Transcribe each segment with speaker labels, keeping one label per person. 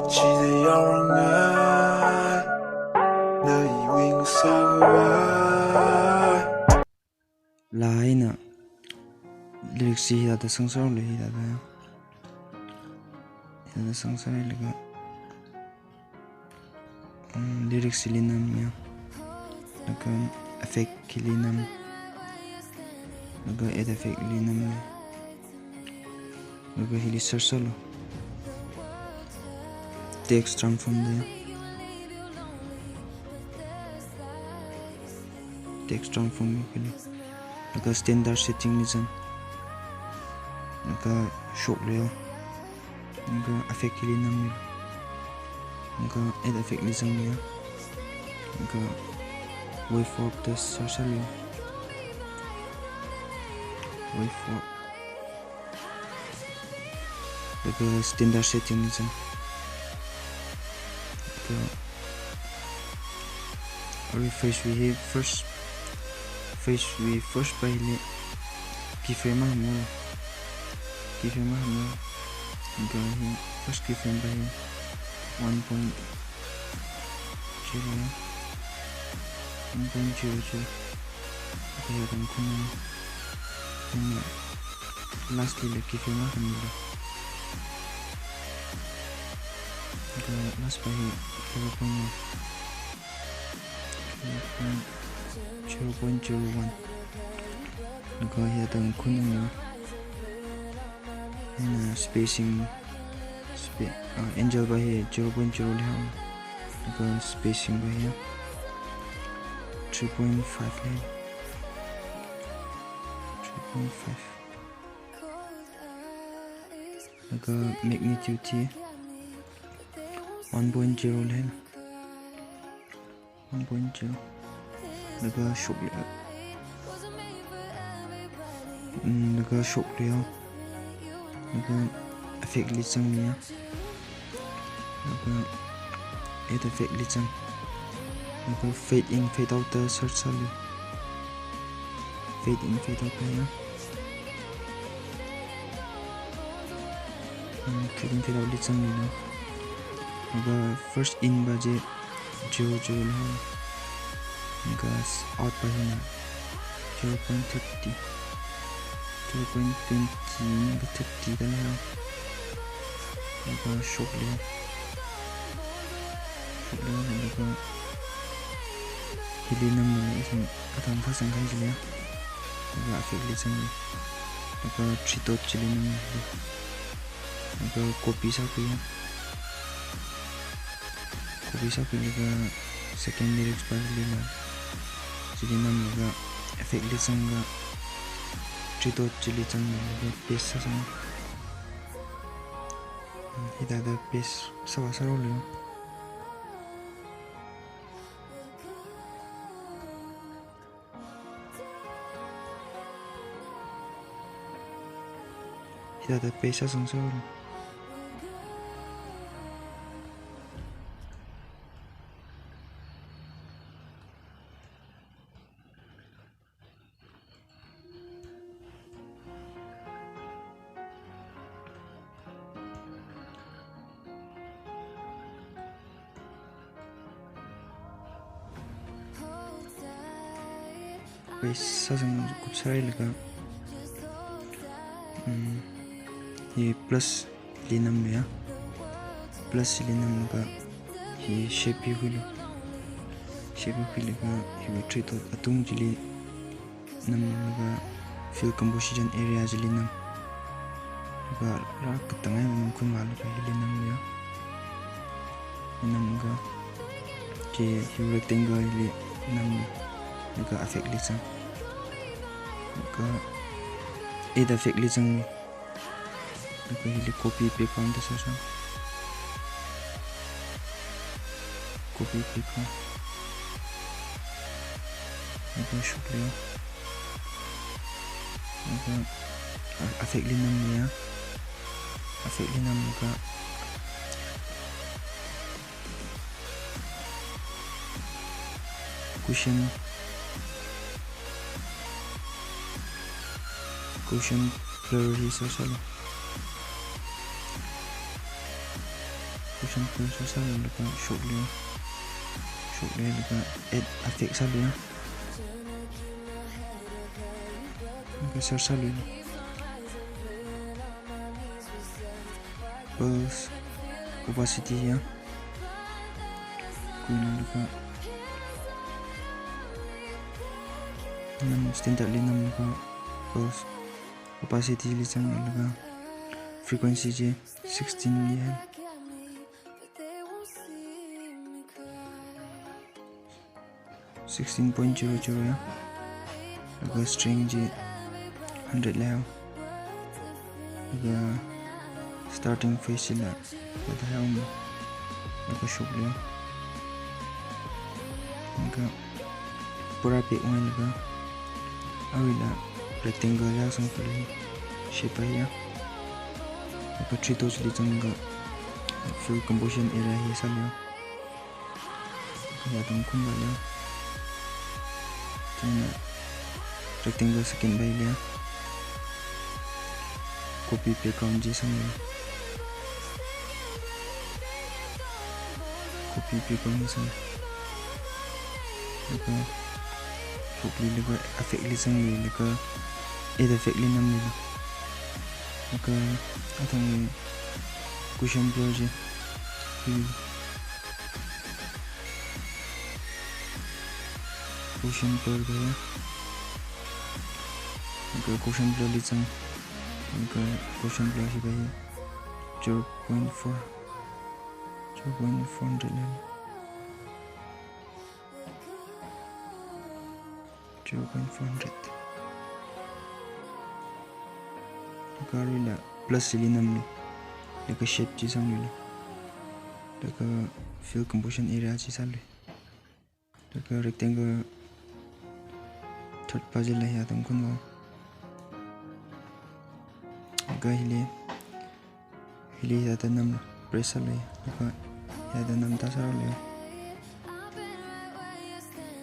Speaker 1: 记得要让爱能以为我撒个爱
Speaker 2: lain lirik si hida sangsar le hida sangsar lega lirik si linam ya laga effect kilinam laga ed effect linam laga hili sarsalo text transform de text transform kili laga standard setting ni jan laga shock leo laga effect kilinam laga ed effect ni jan ya laga waveform test sarsalo waveform laga standard setting ni jan refresh we first पहले keyframe हम गए first keyframe पहले 1.0 पहले हम खुद last ले keyframe हम मिला last पहले 0.01 laga hiya tang khunung na spacing angel ba hi 0.0 le laga spacing ba hi 3.5 le 3.5 laga magnitude 1.0 le 1.0 laga shock le laga effect li chang ni laga ed effect li chang laga fade in fade out ta search salu fade in fade out ya fade in fade out li chang ni laga first in ba je 0.0 le gas out by 0.30 0.20 dan laga shock le laga hilinam isam atam phasang kan jile laga effect le chang laga tritot chilinam laga copy sa pe laga second lyrics par lila chilinam laga effect le chang ga tritot chili chang laga paste sa chang hida da paste sawa saro le hida da paste sa chang saro sasang kutsai laga ye plus linam ya plus linam laga ye shape hulu laga ye tritot atung jili nam laga fill composition area jili nam laga rak tangai nam kun malu ka linam ya nam ga ke rectangle li nam laga effect li chang laga ed effect li chang laga hili copy paste count sa chang copy paste laga shock le laga effect li nam ya effect li nam laga cushion blur hi sa salo cushion blur so salu laka shock le laka add effect salu ya laka sar salu pulse opacity ya kuina laka nam standard le nam laka pulse opacity li chang laka frequency je 16 ya 16.00 ya laka string je 100 le laka starting phase la laka helm laka shock le laka pura pe un laka awila rectangle ya sang pali shape ya laka 3 to chili changa full composition area hi salyo ya tang khum la chana rectangle second by ya copy पे count जी संग copy पे count संग लगा copy लगा effect li संग लगा add effect li nam लगा Athang cushion blur जी cushion blur गया लगा cushion blur li संग उनका क्वेश्चन प्लस ही भाई 0.4 ले 0.400 लगा रिला प्लस सिली नमले लगा शेप जी संगले लगा फिल कंपोजिशन एरिया जी साले लगा रेक्टेंगल थर्ड पजल है या तुमको ना hili yada nam presa le laka yada nam tasaro le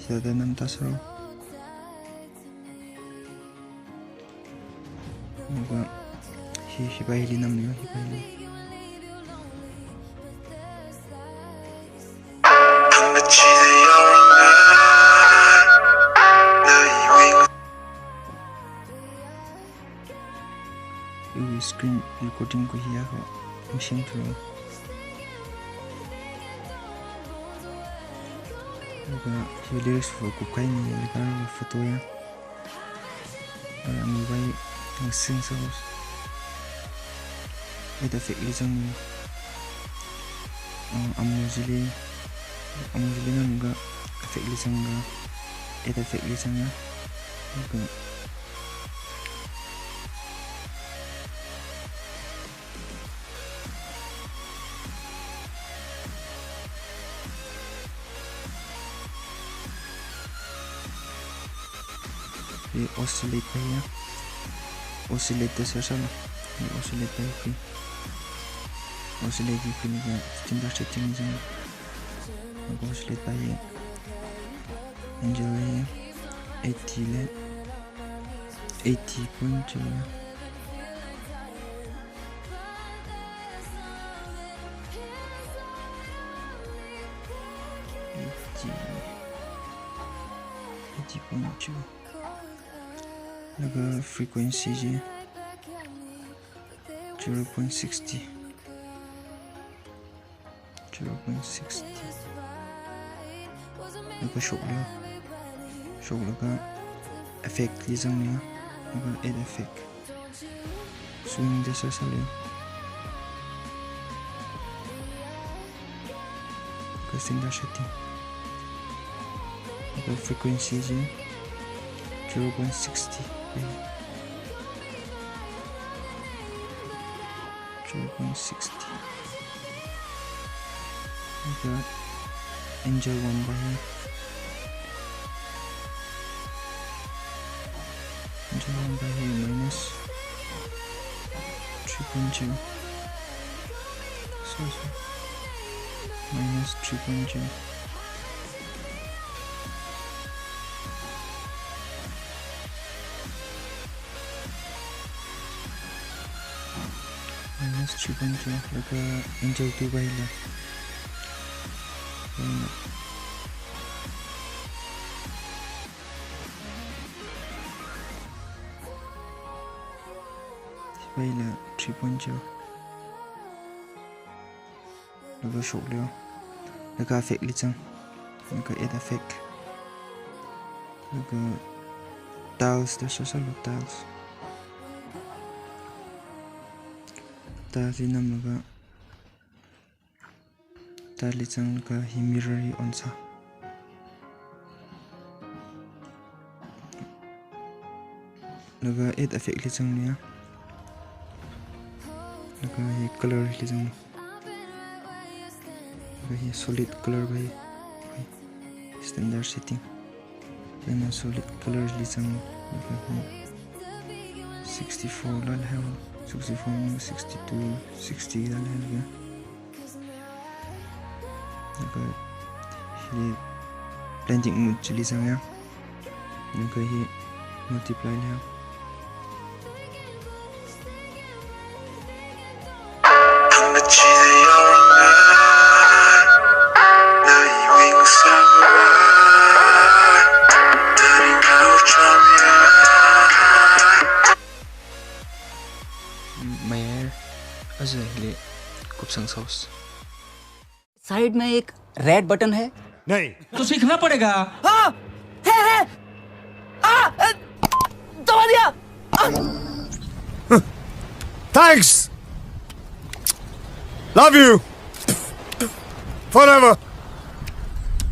Speaker 2: yada nam tasaro laka hiba hili nam le hiba hili screen recording ko hiya ho machine through laka lyrics for ko kai ni laka photo ya ami bai ang sing songs eta fake li jang amujili nam ga fake li jang ga eta fake li jang ya laka oscillate pa ya oscillate sa sana oscillate pa ki oscillate ki ni standard setting jang oscillate pa ya enjoy 80 le 80.2 80.2 लगा frequency जी 0.60 लगा shock लगा effect li jang ya लगा add effect swing जैसा साले का standard setting लगा frequency जी 0.60 0.60 lगा enjoy 1 by minus 3.0 minus 3.0 minus 3.0 lगा enjoy 2 by bay là 3.0 แล้วก็โชกเร็วแล้วก็ effect ลิจังแล้วก็ add effect แล้วก็ tiles เดี๋ยวจะใส่tiles ที่นำแล้วก็tile ลิจังแล้วก็ mirror on ซะแล้วก็ add effect ลิจังเนี่ยแล้วก็ color ลิจังवही solid color वही standard setting then solid color lisang 64 lal hai 64 62 60 lal hai ga naga hi blending mode chili sang ya naga hi multiply le sauce
Speaker 3: side में एक red button है
Speaker 4: नहीं
Speaker 3: तो सीखना पड़ेगा हाँ है दबा दिया
Speaker 4: थैंक्स लव यू फॉरएवर